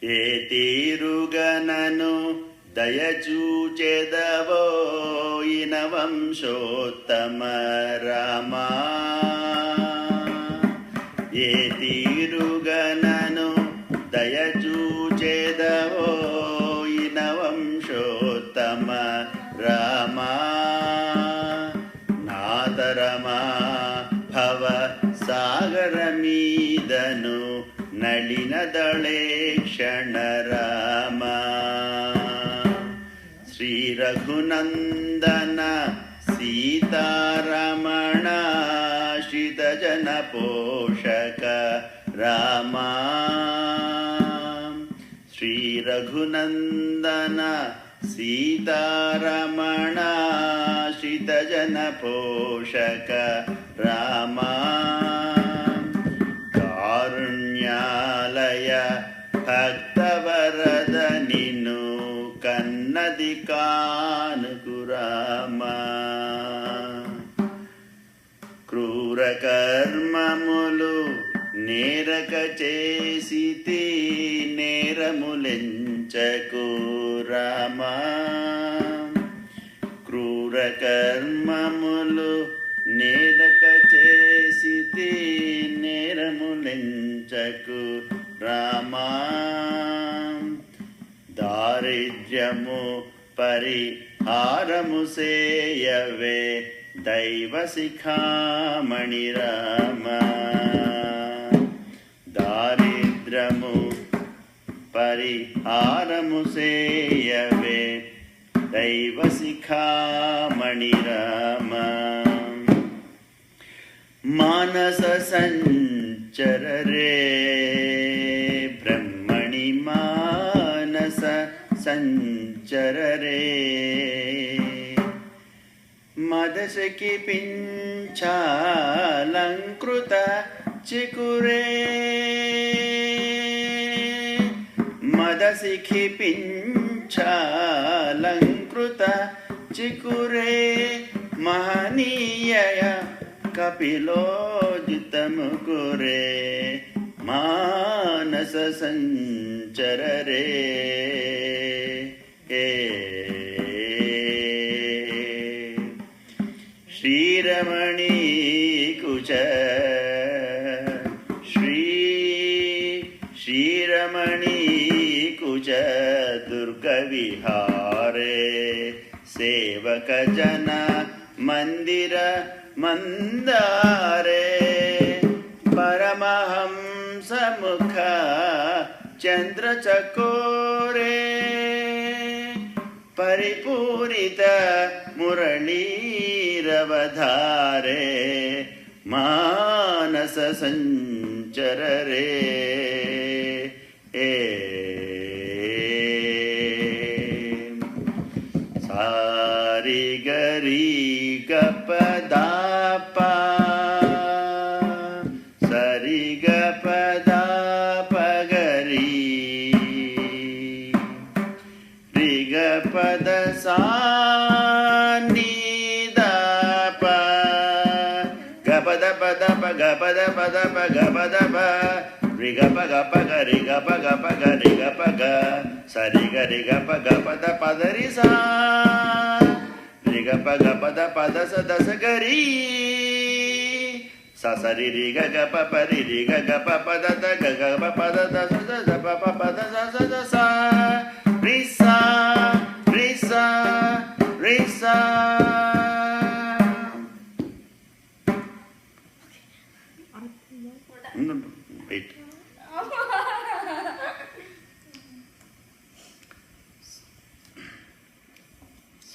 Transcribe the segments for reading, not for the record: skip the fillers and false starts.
ఏ తీరుగనను దయచూచెదవో ఇన వంశోత్తమ రామా. ఏ తీరుగనను దయచూచెదవో ఇన వంశోత్తమ రామా. నాతరమా భవ సాగరమీదను నళినదళే క్షణ రామ. శ్రీ రఘునందన సీతారమణ శ్రితజన పోషక రామ. శ్రీ రఘునందన సీతారమణ శ్రితజన పోషక రామ. కారుణ్యాలయ భక్తవరద నిన్ను కన్నది కానుకు రామ. క్రూర కర్మములు నేరక చేసితి నేరములెంచకు రామ. క్రూర కర్మములు నేరక చేసితి నేరములెంచకు రామ. దారిద్ర్యము పరిహారము సేయవే దైవ శిఖామణి రామ. దారిద్ర్యము పరిహారము సేయవే దైవ శిఖామణి రామ. మానస సంచర రే బ్రహ్మణి మానస సంచర రే. మదశకి పింఛాలంకృత చికురే. మదశిఖి పింఛాలంకృత చికురే. మహనీయ కపిలోజితముకురే. మానస సంచర రే. శ్రీరమణీ కుచ శ్రీరమణీ కుచ దుర్గ విహారే. సేవక జన మందిర మందారే. పరమహంస ముఖ చంద్ర చకోరే. పరిపూరిత మురళీరవధారే. మానస సంచర రే. సారి గరి గపదాప సరి గపదాప గరి. రిగ పద సానిదాప గపద పద గపద పద గపద ప. రిగ పగ పగ రిగ పగ పగ రిగ పగ సరి గరి గప గపద పదరి సా. రిగ పగ పద పద సదస గరి. సరి రిగ గప పరి రిగ గప పద ద గప పద ద సద జప పద సద సా. రిసా రిసా రిసా.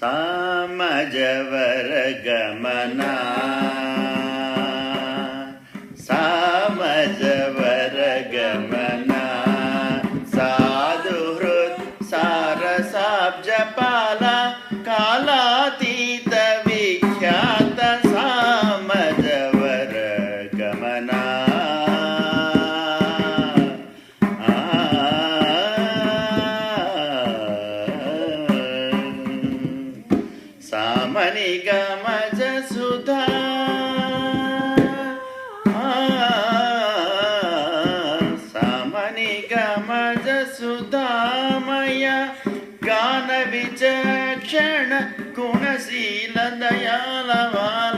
సామజవర గమనా సామజవర గమనా. సాధుహృత్ సారసాబ్జపాల కాలాతీత విఖ్యాత సామజవర గమనా. సామని గమజ సుధా సుధామయ గాన విచక్షణ గుణశీల దయాళవాల